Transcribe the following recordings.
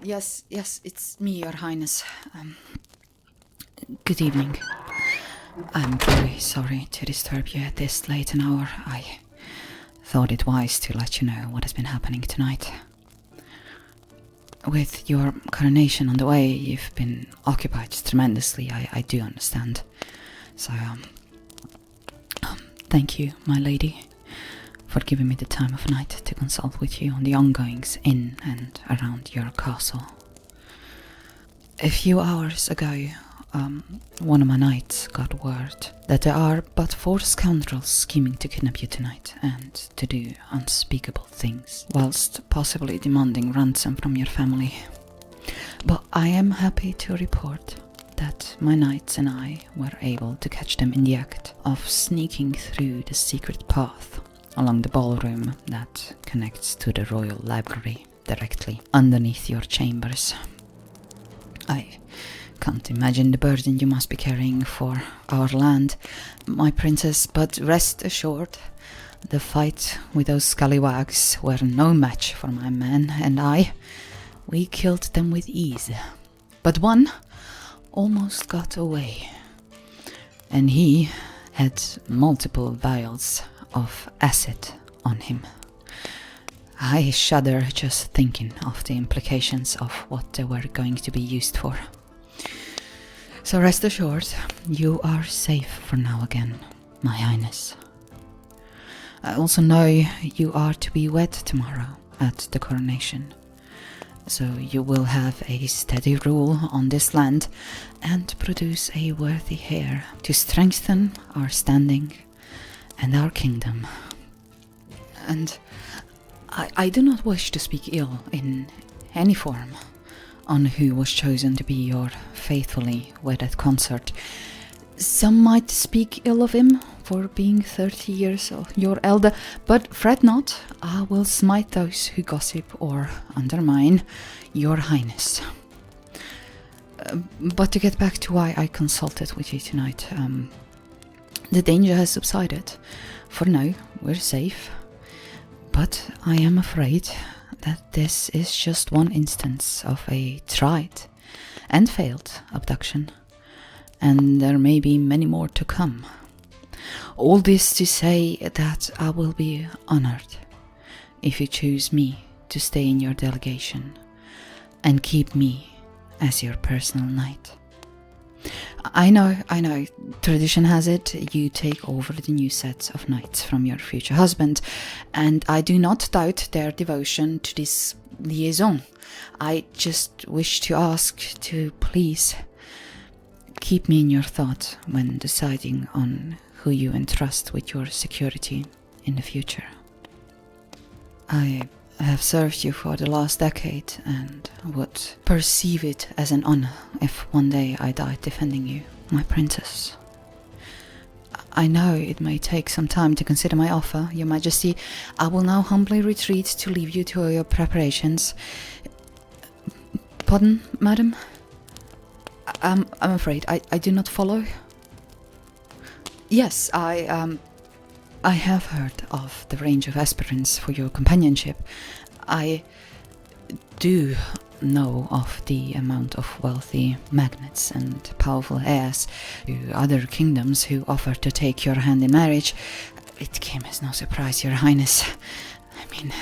Yes, it's me, Your Highness. Good evening. I'm very sorry to disturb you at this late an hour. I thought it wise to let you know what has been happening tonight. With your coronation on the way, you've been occupied tremendously, I do understand. So, thank you, my lady, for giving me the time of night to consult with you on the ongoings in and around your castle. A few hours ago, one of my knights got word that there are but 4 scoundrels scheming to kidnap you tonight and to do unspeakable things, whilst possibly demanding ransom from your family. But I am happy to report that my knights and I were able to catch them in the act of sneaking through the secret path along the ballroom that connects to the royal library directly underneath your chambers. I can't imagine the burden you must be carrying for our land, my princess, but rest assured, the fight with those scallywags were no match for my men and we killed them with ease. But one almost got away, and he had multiple vials of acid on him. I shudder just thinking of the implications of what they were going to be used for. So rest assured, you are safe for now again, my highness. I also know you are to be wed tomorrow at the coronation, so you will have a steady rule on this land and produce a worthy heir to strengthen our standing and our kingdom. And I do not wish to speak ill in any form on who was chosen to be your faithfully wedded consort. Some might speak ill of him for being 30 years your elder, but fret not, I will smite those who gossip or undermine your highness. But to get back to why I consulted with you tonight, the danger has subsided. For now, we're safe. But I am afraid that this is just one instance of a tried and failed abduction, and there may be many more to come. All this to say that I will be honored if you choose me to stay in your delegation and keep me as your personal knight. I know, tradition has it you take over the new set of knights from your future husband, and I do not doubt their devotion to this liaison. I just wish to ask to please keep me in your thought when deciding on who you entrust with your security in the future. I have served you for the last decade and would perceive it as an honor if one day I died defending you, my princess. I know it may take some time to consider my offer, your majesty. I will now humbly retreat to leave you to your preparations. Pardon, madam? I'm afraid I do not follow. Yes, I have heard of the range of aspirants for your companionship. I do know of the amount of wealthy magnates and powerful heirs to other kingdoms who offer to take your hand in marriage. It came as no surprise, your highness. I mean,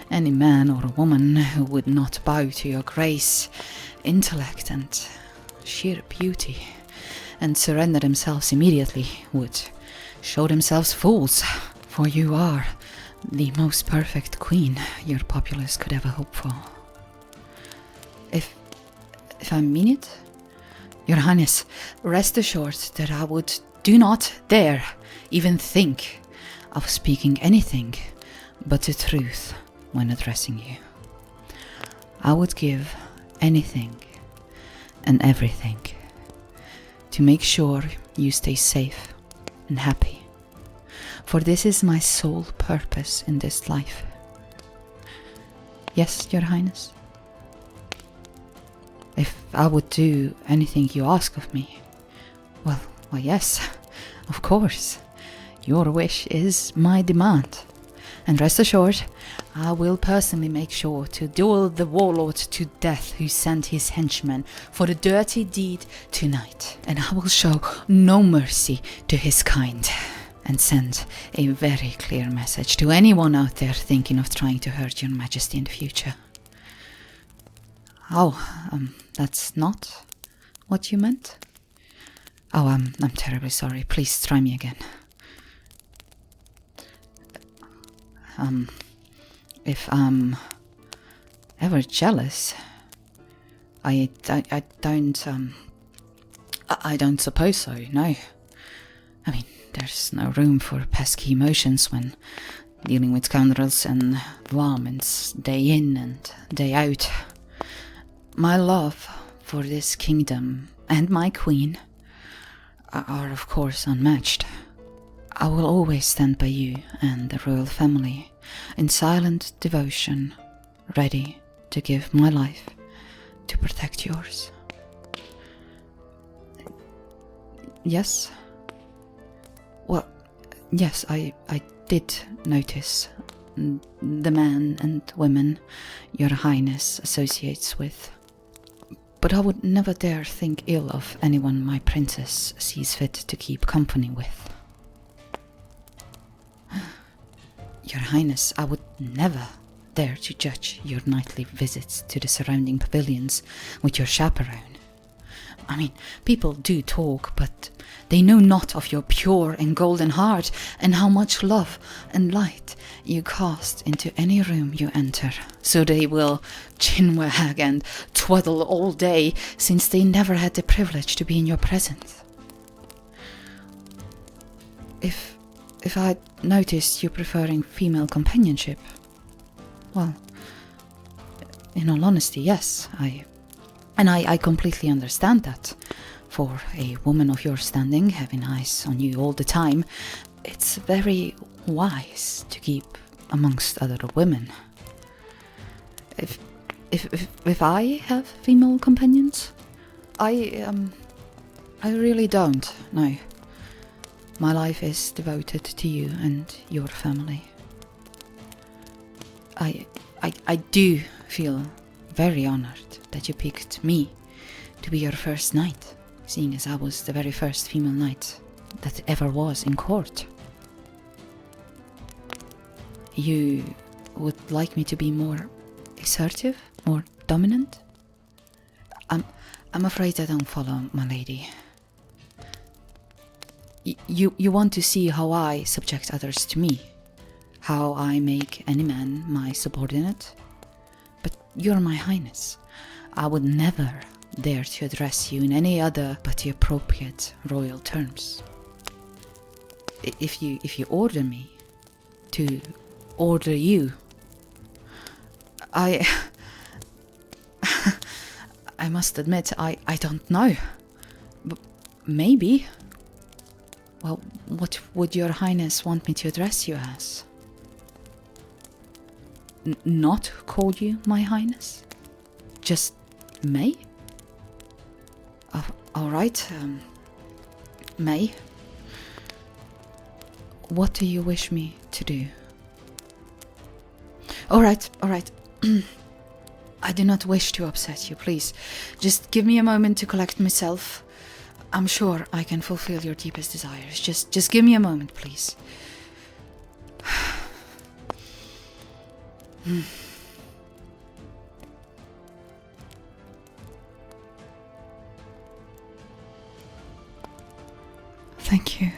any man or woman who would not bow to your grace, intellect and sheer beauty and surrender themselves immediately would show themselves fools, for you are the most perfect queen your populace could ever hope for. If I mean it, your highness, rest assured that I would do not dare even think of speaking anything but the truth when addressing you. I would give anything and everything to make sure you stay safe and happy, for this is my sole purpose in this life. Yes, your highness? If I would do anything you ask of me, well, why yes, of course. Your wish is my demand, And rest assured, I will personally make sure to duel the warlord to death who sent his henchmen for the dirty deed tonight. And I will show no mercy to his kind, and send a very clear message to anyone out there thinking of trying to hurt your majesty in the future. Oh, that's not what you meant? Oh, I'm terribly sorry. Please try me again. If I'm ever jealous, I don't suppose so, no. I mean, there's no room for pesky emotions when dealing with scoundrels and varmints day in and day out. My love for this kingdom and my queen are of course unmatched. I will always stand by you and the royal family in silent devotion, ready to give my life to protect yours. Yes? Well, yes, I did notice the men and women your highness associates with. But I would never dare think ill of anyone my princess sees fit to keep company with. Your highness, I would never dare to judge your nightly visits to the surrounding pavilions with your chaperone. I mean, people do talk, but they know not of your pure and golden heart, and how much love and light you cast into any room you enter. So they will chinwag and twaddle all day, since they never had the privilege to be in your presence. If I'd noticed you preferring female companionship, well, in all honesty, yes, I completely understand that. For a woman of your standing, having eyes on you all the time, it's very wise to keep amongst other women. If I have female companions, I really don't, no. My life is devoted to you and your family. I do feel very honored that you picked me to be your first knight, seeing as I was the very first female knight that ever was in court. You would like me to be more assertive, more dominant? I'm afraid I don't follow, my lady. You want to see how I subject others to me, how I make any man my subordinate? But you're my highness. I would never dare to address you in any other but the appropriate royal terms. If you order me to order you, I must admit I don't know. But maybe. Well, what would your highness want me to address you as? Not call you my highness? Just May? Alright, May. What do you wish me to do? Alright. I do not wish to upset you, please. Just give me a moment to collect myself. I'm sure I can fulfill your deepest desires. Just give me a moment, please. Thank you.